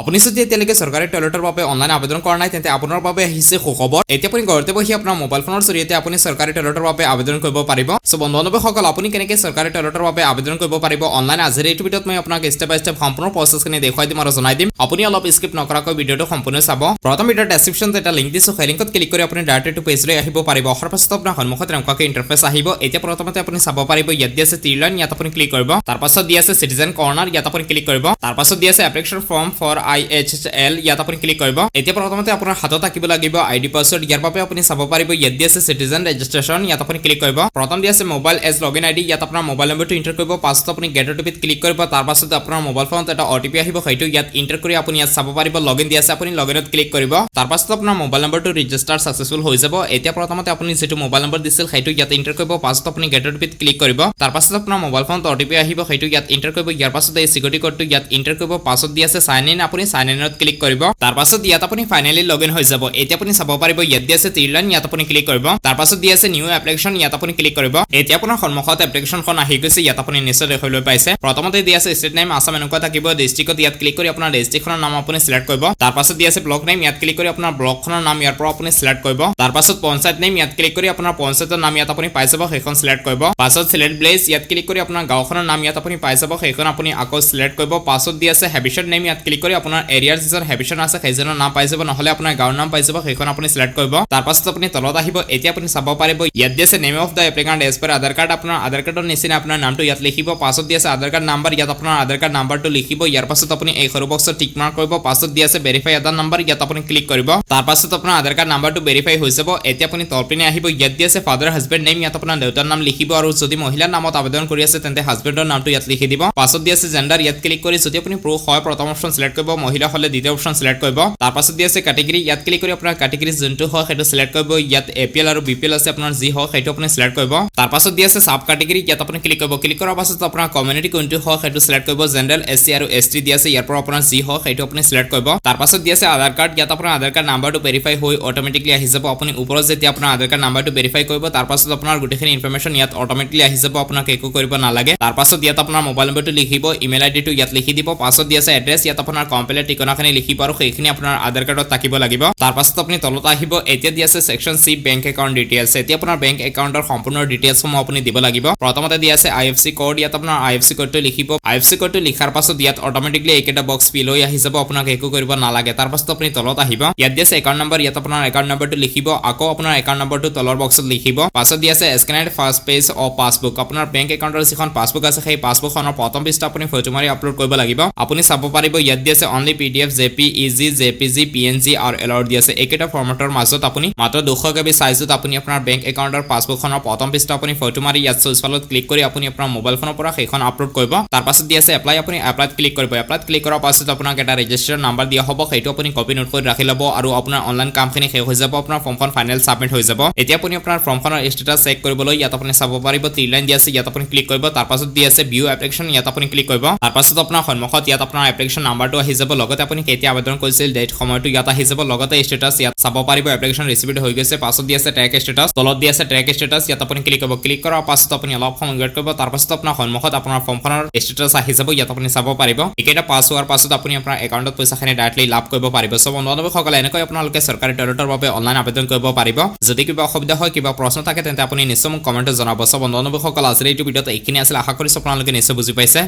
আপুনি যদি এতিয়ালৈকে চৰকাৰী টয়লেটৰ বাবে অনলাইন আবেদন কৰা নাই তেন্তে আপোনাৰ বাবে আহিছে সুখবৰ। এতিয়া আপুনি ঘৰতে বহি আপোনাৰ মোবাইল ফোনৰ জৰিয়তে আপুনি চৰকাৰী টয়লেটৰ বাবে আবেদন কৰিব পাৰিব। সো বন্ধু-বান্ধৱীসকল আপুনি কেনেকৈ চৰকাৰী টয়লেটৰ বাবে আবেদন কৰিব পাৰিব অনলাইন আজিৰ এইটো ভিডিঅ'ত মই আপোনাক ষ্টেপ বাই ষ্টেপ সম্পূৰ্ণ প্ৰচেছখিনি দেখুৱাই দিম আৰু জনাই দিম। আপুনি অলপ স্কিপ নকৰাকৈ ভিডিঅ'টো সম্পূৰ্ণ চাব। প্ৰথম ভিডিঅ'ৰ ডেছক্ৰিপশ্যনত এটা লিংক দিছো, সেই লিংকত ক্লিক কৰি আপুনি ডাইৰেক্ট এইটো পেজলৈ আহিব পাৰিব। অহাৰ পাছত আপোনাৰ সন্মুখত এনেকুৱাকৈ ইণ্টাৰফেচ আহিব। এতিয়া প্ৰথমতে আপুনি চাব পাৰিব ইয়াত দি আছে ত্ৰিলাইন, ইয়াত আপুনি ক্লিক কৰিব। তাৰ পাছত দি আছে চিটিজেন কৰ্নাৰ, ইয়াত আপুনি ক্লিক কৰিব। তাৰ পাছত দি আছে এপ্লিকেশ্যন ফৰ্ম ফৰ IHL, ইয়াত আপুনি ক্লিক কৰিব। এতিয়া প্ৰথমতে আপোনাৰ হাতত থাকিব লাগিব আইডি পাছৱৰ্ড, ইয়াৰ বাবে আপুনি চাব পাৰিব ইয়াত দি আছে চিটিজেন ৰেজিষ্ট্ৰেশ্যন, ইয়াত আপুনি ক্লিক কৰিব। প্ৰথম দি আছে মোবাইল এজ লগইন আইডি, ইয়াত আপোনাৰ মোবাইল নম্বৰটো এণ্টাৰ কৰিব। পাছত আপুনি গেট অটিপিত ক্লিক কৰিব। তাৰ পাছত আপোনাৰ মোবাইল ফোনত এটা অটিপি আহিব, সেইটো ইয়াত এণ্টাৰ কৰি আপুনি ইয়াত চাব পাৰিব লগইন দি আছে, আপুনি লগইনত ক্লিক কৰিব। তাৰ পাছত আপোনাৰ মোবাইল নম্বৰটো ৰেজিষ্টাৰ সাকসেসফুল হৈ যাব। এতিয়া প্ৰথমতে আপুনি যেটো মোবাইল নম্বৰ দিছিল সেইটো ইয়াত এণ্টাৰ কৰিব। পাছত আপুনি গেট অটিপিত ক্লিক কৰিব। তাৰ পাছত আপোনাৰ মোবাইল ফোনত অটিপি আহিব, সেইটো ইয়াত এণ্টাৰ কৰিব। ইয়াৰ পাছত এই সিকিউৰিটি কোডটো ইয়াত এণ্টাৰ কৰিব। পাছত দি আছে সাইন ইন, আপুনি সাইন ইনত ক্লিক কৰিব। তাৰ পাছত ইয়াত আপুনি ফাইনালি লগইন হৈ যাব। এতিয়া আপুনি চাব পাৰিব ইয়াত দি আছে ত্ৰিলাইন, ইয়াত আপুনি ক্লিক কৰিব। তাৰ পাছত দি আছে নিউ এপ্লিকেশ্যন, ইয়াত আপুনি ক্লিক কৰিব। এতিয়া আপোনাৰ সন্মুখত এপ্লিকেশ্যনখন আহি গৈছে, ইয়াত আপুনি নিশ্চয় দেখিবলৈ পাইছে। প্ৰথমতে দি আছে ষ্টেট নেম আসাম এনেকুৱা থাকিব। ডিস্ট্ৰিক্টত ইয়াত ক্লিক কৰি আপোনাৰ ডিস্ট্ৰিক্টখনৰ নাম আপুনি সিলেক্ট কৰিব। তাৰ পাছত দি আছে ব্লক নেম, ইয়াত ক্লিক কৰি আপোনাৰ ব্লকখনৰ নাম ইয়াৰ পৰা আপুনি সিলেক্ট কৰিব। তাৰ পাছত পঞ্চায়ত নেম, ইয়াত ক্লিক কৰি আপোনাৰ পঞ্চায়তৰ নাম ইয়াত আপুনি পাই যাব, সেইখন সিলেক্ট কৰিব। পাছত সিলেক্ট ভিলেজ, ইয়াত ক্লিক কৰি আপোনাৰ গাঁওখনৰ নাম ইয়াত আপুনি পাই যাব, সেইখন আপুনি আকৌ সিলেক্ট কৰিব। পাছত দি আছে হেবিচন নেম, ইয়াত ক্লিক কৰি আপোনাৰ এৰিয়াৰ যিজন হেবিচন আছে সেইজনৰ নাম পাই যাব, নহলে আপোনাৰ গাঁৱৰ নাম পাই যাব, সেইখন আপুনি সিলেক্ট কৰিব। তাৰ পাছত আপুনি তলত আহিব। এতিয়া আপুনি চাব পাৰিব ইয়াত দি আছে name of the applicant as per Aadhaar card, আপোনাৰ আধাৰ কাৰ্ডৰ নিচিনা আপোনাৰ নামটো ইয়াত লিখিব। পাছত দি আছে আধাৰ কাৰ্ড নাম্বাৰ, ইয়াত আপোনাৰ আধাৰ কাৰ্ড নাম্বাৰটো লিখিব। ইয়াৰ পাছত আপুনি এই সৰু বক্সত টিক মাৰ্ক কৰিব। পাছত দি আছে ভেৰিফাই আধাৰ নাম্বাৰ, ইয়াত আপুনি ক্লিক কৰিব। তাৰ পাছত আপোনাৰ আধাৰ কাৰ্ড নাম্বাৰটো ভেৰিফাই হৈ যাব। এতিয়া আপুনি তলপিনে আহিব, ইয়াত দি আছে ফাদাৰ হাজবেণ্ড নেম, ইয়াত আপোনাৰ দেউতাৰ নাম লিখিব আৰু যদি মহিলাৰ নামত আবেদন কৰি আছে তেন্তে হাজবেণ্ডৰ নামটো ইয়াত লিখি দিব। পাছত দি আছে জেন্ডাৰ, ইয়াত ক্লিক কৰি যদি আপুনি পুৰুষ হয় প্ৰথম অপশ্যন সিলেক্ট কৰিব, মহিলা হলে দ্বিতীয় অপশ্যন সিলেক্ট কৰিব। তাৰ পাছত দি আছে কেটেগৰী, ইয়াত ক্লিক কৰি আপোনাৰ কেটেগৰী যোনটো হয় সেইটো সিলেক্ট কৰিব। ইয়াত APL আৰু BPL আছে, আপোনাৰ যি হয় সেইটো আপুনি সিলেক্ট কৰিব। তাৰ পাছত দি আছে সাব কেটেগৰী, ইয়াত আপুনি ক্লিক কৰিব। ক্লিক কৰাৰ পাছত আপোনাৰ কমিউনিটি কোনটো হয় সেইটো সিলেক্ট কৰিব। জেনাৰেল, SC আৰু ST দি আছে, ইয়াৰ পৰা আপোনাৰ যি হয় সেইটো আপুনি সিলেক্ট কৰিব। তাৰ পাছত দি আছে আধাৰ কাৰ্ড, ইয়াত আপোনাৰ আধাৰ কাৰ্ড নাম্বাৰটো ভেৰিফাই হৈ অটোমেটিকলি আহি যাব। আপুনি ওপৰত যেতিয়া আপোনাৰ আধাৰ কাৰ্ড নাম্বাৰটো ভেৰিফাই কৰিব তাৰ পাছত আপোনাৰ গোটেইখিনি ইনফৰমেশ্যন ইয়াত অটোমেটিকলি আহি যাব, আপোনাক একো কৰিব নালাগে। তাৰ পাছত ইয়াত আপোনাৰ মোবাইল নম্বৰটো লিখিব, ইমেইল আইডিটো ইয়াত লিখি দিব। পাছত দি আছে এড্ৰেছ, ইয়াত আপোনাৰ কমপ্লিট ঠিকনাখিনি লিখিব আৰু সেইখিনি আপোনাৰ আধাৰ কাৰ্ডত থাকিব লাগিব। তাৰ পাছত আপুনি তলত আহিব। এতিয়া দি আছে section C bank account details, এতিয়া আপোনাৰ বেংক একাউণ্টৰ সম্পূৰ্ণ ডিটেইলছসমূহ আপুনি দিব লাগিব। প্ৰথমতে দি আছে IFSC কোড, ইয়াত আপোনাৰ IFSC কোডটো লিখিব। IFSC কোডটো লিখাৰ পাছত ইয়াত অটোমেটিকলি এইকেইটা বক্স ফিল হৈ আহি যাব, আপোনাক একো কৰিব নালাগে। তাৰ পাছত আপুনি তলত আহিব, ইয়াত দি আছে একাউণ্ট নম্বৰ, ইয়াত আপোনাৰ একাউণ্ট নম্বৰটো লিখিব। আকৌ আপোনাৰ একাউণ্ট নম্বৰটো তলৰ বক্সত লিখিব। পাছত দি আছে স্কেনেড ফাৰ্ষ্ট পেজ অফ পাছবুক, আপোনাৰ বেংক একাউণ্টৰ যিখন পাছবুক আছে সেই পাছবুকখনৰ প্ৰথম পৃষ্ঠা আপুনি ফটো মাৰি আপলোড কৰিব লাগিব। আপুনি চাব পাৰিব ইয়াত দি আছে only PDF, JPEG, JPG, PNG আৰু LR দি আছে। এইকেইটা ফৰ্মেটৰ মাজত আপুনি মাত্ৰ 200 KB সাইজত আপুনি আপোনাৰ বেংক একাউণ্টৰ পাছবুকখনৰ প্ৰথম পৃষ্ঠা আপুনি ফটো মাৰি ইয়াত সোঁফালত ক্লিক কৰি আপুনি আপোনাৰ মোবাইল ফোনৰ পৰা সেইখন আপলোড কৰিব। তাৰ পাছত দি আছে এপ্লাই, আপুনি এপ্লাইত ক্লিক কৰিব। এপ্লাইত ক্লিক কৰাৰ পাছত আপোনাক এটা ৰেজিষ্ট্ৰেশ্যন নাম্বাৰ দিয়া হ'ব, সেইটো আপুনি কপি নোট কৰি ৰাখি ল'ব আৰু আপোনাৰ অনলাইন কামখিনি শেষ হৈ যাব, আপোনাৰ ফৰ্মখন ফাইনেল সাবমিট হৈ যাব। এতিয়া আপুনি আপোনাৰ ফৰ্মখনৰ ষ্টেটাছ চেক কৰিবলৈ ইয়াত আপুনি চাব পাৰিব ত্ৰিলাইন দি আছে, ইয়াত আপুনি ক্লিক কৰিব। তাৰ পাছত দি আছে ভিউ এপ্লিকেশ্যন, ইয়াত আপুনি ক্লিক কৰিব। তাৰ পাছত আপোনাৰ সন্মুখত ইয়াত আপোনাৰ এপ্লিকেশ্যন নাম্বাৰটো আহি যাব, লগতে আপুনি কেতিয়া আবেদন কৰিছিল ডেট সময়টো ইয়াত আহি যাব, লগতে ষ্টেটাছ ইয়াত চাব পাৰিব এপ্লিকেশ্যন ৰিচিভড হৈ গৈছে। পাছত দি আছে ট্ৰেক ষ্টেটাছ, তলত দি আছে ট্ৰেক ষ্টেটাছ, ইয়াত আপুনি ক্লিক কৰিব। ক্লিক কৰাৰ পাছত আপুনি অলপ সময় ৱেইট কৰিব। তাৰ পাছত আপোনাৰ সন্মুখত আপোনাৰ ফৰ্মখনৰ ষ্টেটাছ আহি যাব, ইয়াত আপুনি চাব পাৰিব। এইকেইটা পাছ হোৱাৰ পাছত আপুনি আপোনাৰ একাউণ্টত পইচাখিনি ডাইৰেক্টলি লাভ কৰিব পাৰিব। সো বন্ধুসকলে এনেকৈ আপোনালোকে চৰকাৰী টয়লেটৰ বাবে অনলাইন আবেদন কৰিব পাৰিব। যদি কিবা অসুবিধা হয়, কিবা প্ৰশ্ন থাকে তেন্তে আপুনি নিশ্চয় মোক কমেণ্টত জনাব। সো বন্ধুসকল আজিৰ এইটো ভিডিঅ'ত এইখিনি আছিল, আশা কৰিছো আপোনালোকে নিশ্চয় বুজি পাইছে।